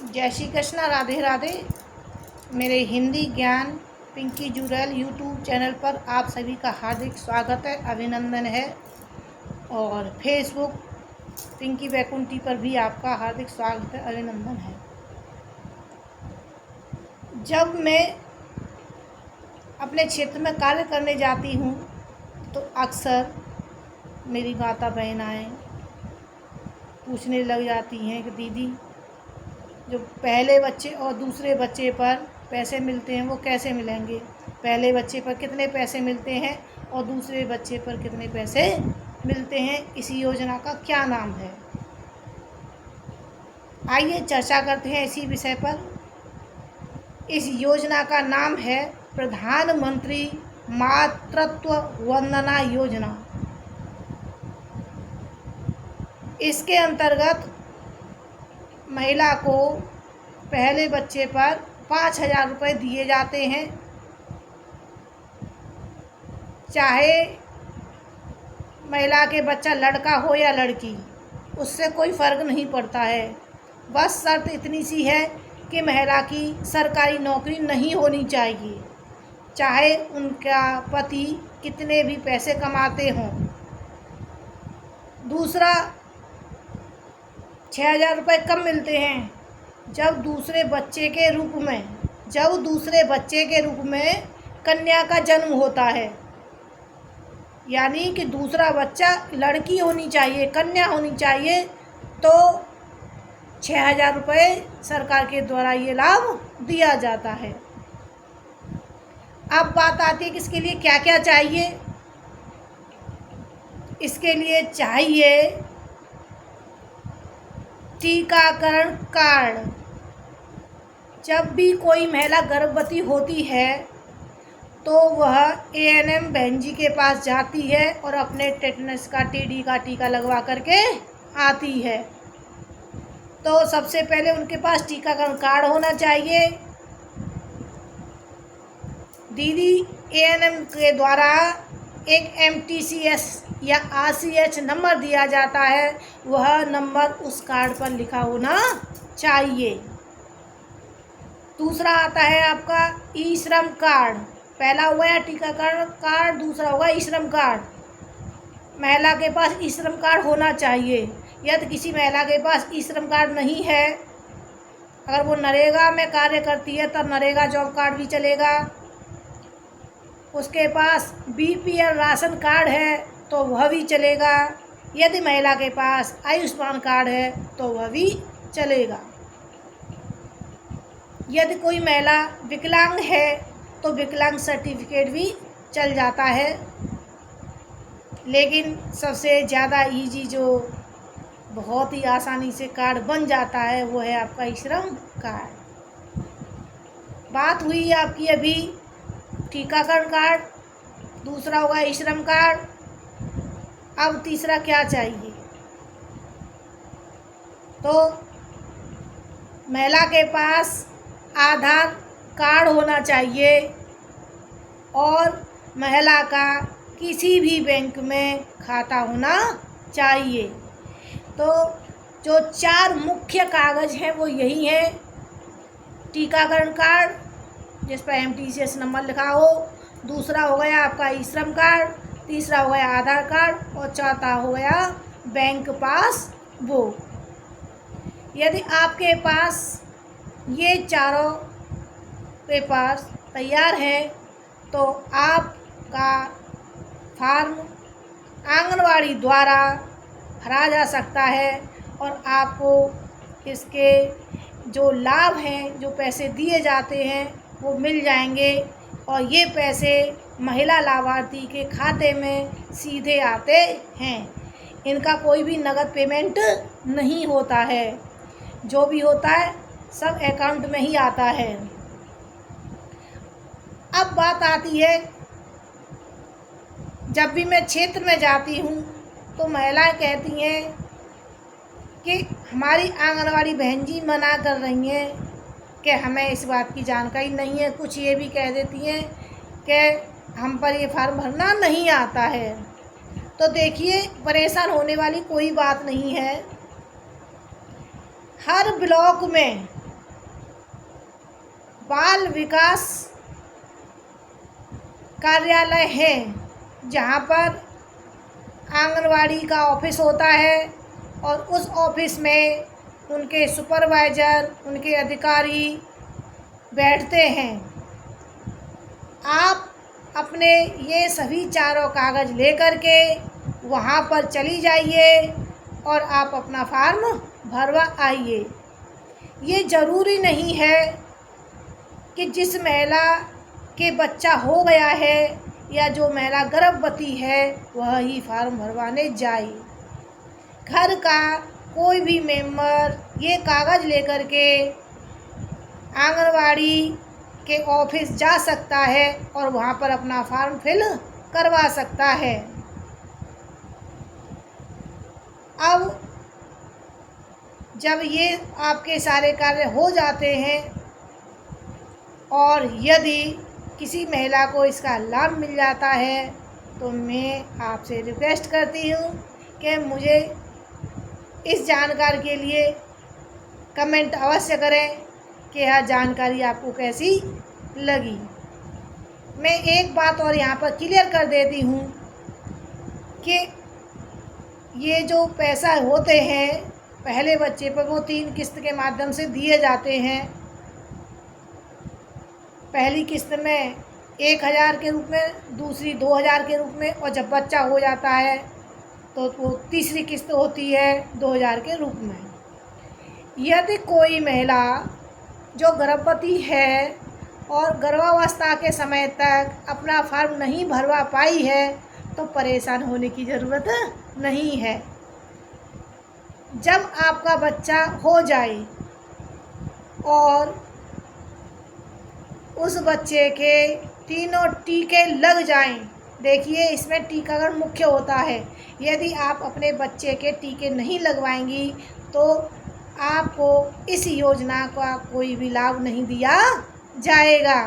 जय श्री कृष्णा, राधे राधे। मेरे हिंदी ज्ञान पिंकी जुरैल यूट्यूब चैनल पर आप सभी का हार्दिक स्वागत है, अभिनंदन है। और फेसबुक पिंकी वैकुंठी पर भी आपका हार्दिक स्वागत है, अभिनंदन है। जब मैं अपने क्षेत्र में कार्य करने जाती हूँ तो अक्सर मेरी माता बहनाएँ पूछने लग जाती हैं कि दीदी, जो पहले बच्चे और दूसरे बच्चे पर पैसे मिलते हैं वो कैसे मिलेंगे? पहले बच्चे पर कितने पैसे मिलते हैं और दूसरे बच्चे पर कितने पैसे मिलते हैं? इस योजना का क्या नाम है? आइए चर्चा करते हैं इसी विषय पर। इस योजना का नाम है प्रधानमंत्री मातृत्व वंदना योजना। इसके अंतर्गत महिला को पहले बच्चे पर 5,000 रुपये दिए जाते हैं। चाहे महिला के बच्चा लड़का हो या लड़की, उससे कोई फ़र्क नहीं पड़ता है। बस शर्त इतनी सी है कि महिला की सरकारी नौकरी नहीं होनी चाहिए, चाहे उनका पति कितने भी पैसे कमाते हों। दूसरा, 6,000 रुपये कब मिलते हैं? जब दूसरे बच्चे के रूप में कन्या का जन्म होता है, यानी कि दूसरा बच्चा लड़की होनी चाहिए, कन्या होनी चाहिए, तो 6,000 रुपये सरकार के द्वारा ये लाभ दिया जाता है। अब बात आती है कि इसके लिए क्या क्या चाहिए। इसके लिए चाहिए टीकाकरण कार्ड। जब भी कोई महिला गर्भवती होती है तो वह ANM बहन जी के पास जाती है और अपने टेटनस का TD का टीका लगवा करके आती है। तो सबसे पहले उनके पास टीकाकरण कार्ड होना चाहिए। दीदी ANM के द्वारा एक MTCS या RCH नंबर दिया जाता है, वह नंबर उस कार्ड पर लिखा होना चाहिए। दूसरा आता है आपका ई-श्रम कार्ड। पहला हुआ है टीकाकरण कार्ड, दूसरा होगा ई-श्रम कार्ड। महिला के पास ई-श्रम कार्ड होना चाहिए। यदि किसी महिला के पास ई-श्रम कार्ड नहीं है, अगर वो नरेगा में कार्य करती है तब नरेगा जॉब कार्ड भी चलेगा। उसके पास BPL राशन कार्ड है तो वह भी चलेगा। यदि महिला के पास आयुष्मान कार्ड है तो वह भी चलेगा। यदि कोई महिला विकलांग है तो विकलांग सर्टिफिकेट भी चल जाता है। लेकिन सबसे ज़्यादा ईजी, जो बहुत ही आसानी से कार्ड बन जाता है, वो है आपका ई-श्रम कार्ड। बात हुई आपकी अभी टीकाकरण कार्ड, दूसरा होगा ई-श्रम कार्ड। अब तीसरा क्या चाहिए? तो महिला के पास आधार कार्ड होना चाहिए और महिला का किसी भी बैंक में खाता होना चाहिए। तो जो 4 मुख्य कागज़ हैं वो यही हैं: टीकाकरण कार्ड जिस पर MTCS नंबर लिखा हो, दूसरा हो गया आपका ई-श्रम कार्ड, तीसरा हो गया आधार कार्ड और चौथा हो गया बैंक पासबुक। यदि आपके पास ये चारों पेपर्स तैयार हैं तो आपका फार्म आंगनवाड़ी द्वारा भरा जा सकता है और आपको इसके जो लाभ हैं, जो पैसे दिए जाते हैं, वो मिल जाएंगे और ये पैसे महिला लाभार्थी के खाते में सीधे आते हैं। इनका कोई भी नगद पेमेंट नहीं होता है, जो भी होता है सब अकाउंट में ही आता है। अब बात आती है, जब भी मैं क्षेत्र में जाती हूँ तो महिलाएं कहती हैं कि हमारी आंगनवाड़ी बहन जी मना कर रही हैं कि हमें इस बात की जानकारी नहीं है। कुछ ये भी कह देती हैं कि हम पर ये फार्म भरना नहीं आता है। तो देखिए, परेशान होने वाली कोई बात नहीं है। हर ब्लॉक में बाल विकास कार्यालय हैं जहाँ पर आंगनवाड़ी का ऑफिस होता है और उस ऑफिस में उनके सुपरवाइज़र, उनके अधिकारी बैठते हैं। आप अपने ये सभी चारों कागज़ लेकर के वहाँ पर चली जाइए और आप अपना फॉर्म भरवा आइए। ये ज़रूरी नहीं है कि जिस महिला के बच्चा हो गया है या जो महिला गर्भवती है वह ही फॉर्म भरवाने जाए। घर का कोई भी मेंबर ये कागज़ लेकर के आंगनवाड़ी के ऑफिस जा सकता है और वहाँ पर अपना फॉर्म फिल करवा सकता है। अब जब ये आपके सारे कार्य हो जाते हैं और यदि किसी महिला को इसका लाभ मिल जाता है तो मैं आपसे रिक्वेस्ट करती हूँ कि मुझे इस जानकारी के लिए कमेंट अवश्य करें कि यह जानकारी आपको कैसी लगी। मैं एक बात और यहाँ पर क्लियर कर देती हूँ कि ये जो पैसा होते हैं पहले बच्चे पर वो 3 किस्त के माध्यम से दिए जाते हैं। पहली किस्त में 1000 के रूप में, दूसरी 2000 के रूप में और जब बच्चा हो जाता है तो वो तीसरी किस्त होती है 2000 के रूप में। यदि कोई महिला जो गर्भवती है और गर्भावस्था के समय तक अपना फॉर्म नहीं भरवा पाई है तो परेशान होने की ज़रूरत नहीं है। जब आपका बच्चा हो जाए और उस बच्चे के तीनों टीके लग जाएं, देखिए इसमें टीकाकरण मुख्य होता है। यदि आप अपने बच्चे के टीके नहीं लगवाएंगी तो आपको इस योजना का कोई भी लाभ नहीं दिया जाएगा।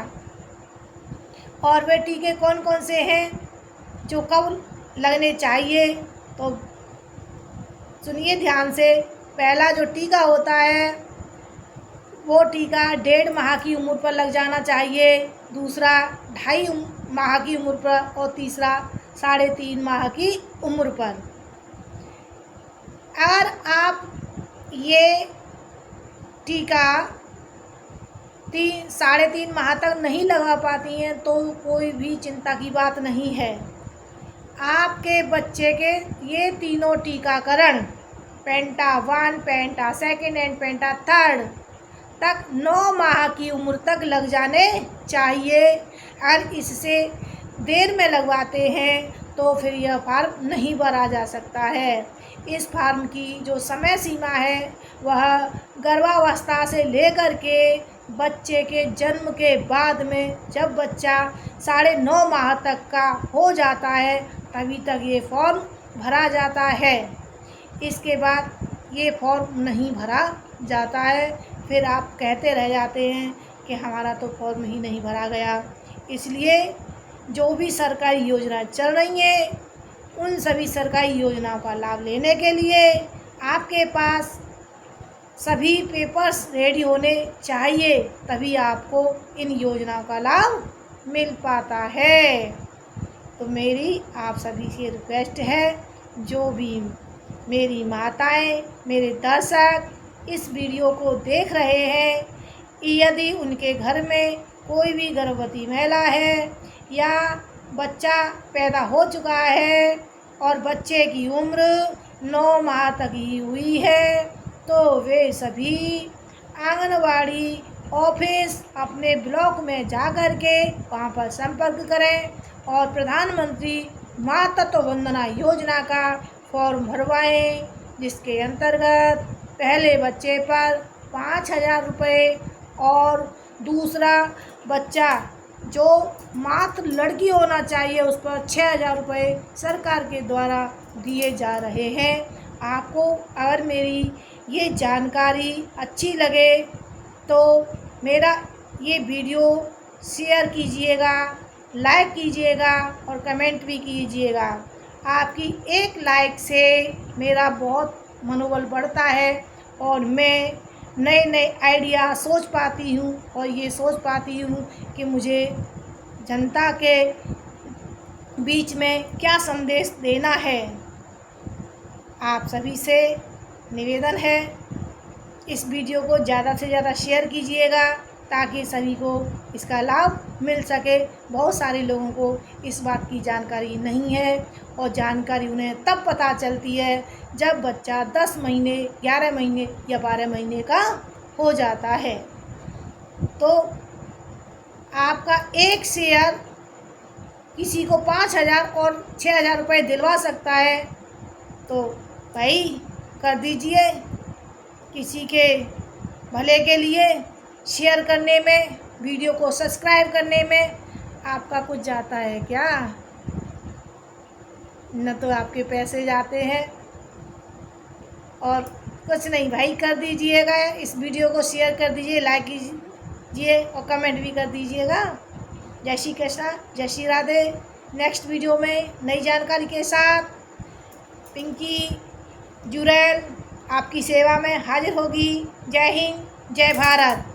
और वे टीके कौन कौन से हैं जो कब लगने चाहिए तो सुनिए ध्यान से। पहला जो टीका होता है वो टीका 1.5 माह की उम्र पर लग जाना चाहिए, दूसरा 2.5 माह की उम्र पर और तीसरा 3.5 माह की उम्र पर। अगर आप ये टीका 3.5 माह तक नहीं लगा पाती हैं तो कोई भी चिंता की बात नहीं है। आपके बच्चे के ये तीनों टीकाकरण पेंटा 1, पेंटा 2 एंड पेंटा 3 तक 9 माह की उम्र तक लग जाने चाहिए। और इससे देर में लगवाते हैं तो फिर यह फॉर्म नहीं भरा जा सकता है। इस फॉर्म की जो समय सीमा है वह गर्भावस्था से लेकर के बच्चे के जन्म के बाद में जब बच्चा 9.5 माह तक का हो जाता है तभी तक ये फॉर्म भरा जाता है। इसके बाद ये फॉर्म नहीं भरा जाता है, फिर आप कहते रह जाते हैं कि हमारा तो फॉर्म ही नहीं भरा गया। इसलिए जो भी सरकारी योजना चल रही हैं उन सभी सरकारी योजनाओं का लाभ लेने के लिए आपके पास सभी पेपर्स रेडी होने चाहिए, तभी आपको इन योजनाओं का लाभ मिल पाता है। तो मेरी आप सभी से रिक्वेस्ट है, जो भी मेरी माताएं, मेरे दर्शक इस वीडियो को देख रहे हैं, यदि उनके घर में कोई भी गर्भवती महिला है या बच्चा पैदा हो चुका है और बच्चे की उम्र 9 माह तक ही हुई है तो वे सभी आंगनवाड़ी ऑफिस अपने ब्लॉक में जा कर के वहाँ पर संपर्क करें और प्रधानमंत्री मातृत्व वंदना योजना का फॉर्म भरवाएं, जिसके अंतर्गत पहले बच्चे पर 5,000 रुपये और दूसरा बच्चा जो मात्र लड़की होना चाहिए उस पर 6,000 रुपये सरकार के द्वारा दिए जा रहे हैं। आपको अगर मेरी ये जानकारी अच्छी लगे तो मेरा ये वीडियो शेयर कीजिएगा, लाइक कीजिएगा और कमेंट भी कीजिएगा। आपकी एक लाइक से मेरा बहुत मनोबल बढ़ता है और मैं नए नए आइडिया सोच पाती हूँ और ये सोच पाती हूँ कि मुझे जनता के बीच में क्या संदेश देना है। आप सभी से निवेदन है, इस वीडियो को ज़्यादा से ज़्यादा शेयर कीजिएगा ताकि सभी को इसका लाभ मिल सके। बहुत सारे लोगों को इस बात की जानकारी नहीं है और जानकारी उन्हें तब पता चलती है जब बच्चा 10 महीने, 11 महीने या 12 महीने का हो जाता है। तो आपका एक शेयर किसी को 5,000 और 6,000 रुपये दिलवा सकता है, तो भाई कर दीजिए। किसी के भले के लिए शेयर करने में, वीडियो को सब्सक्राइब करने में आपका कुछ जाता है क्या? न तो आपके पैसे जाते हैं और कुछ नहीं। भाई कर दीजिएगा, इस वीडियो को शेयर कर दीजिए, लाइक कीजिए और कमेंट भी कर दीजिएगा। जय श्री कृष्णा, जय श्री राधे। नेक्स्ट वीडियो में नई जानकारी के साथ पिंकी जुरैल आपकी सेवा में हाजिर होगी। जय हिंद, जय भारत।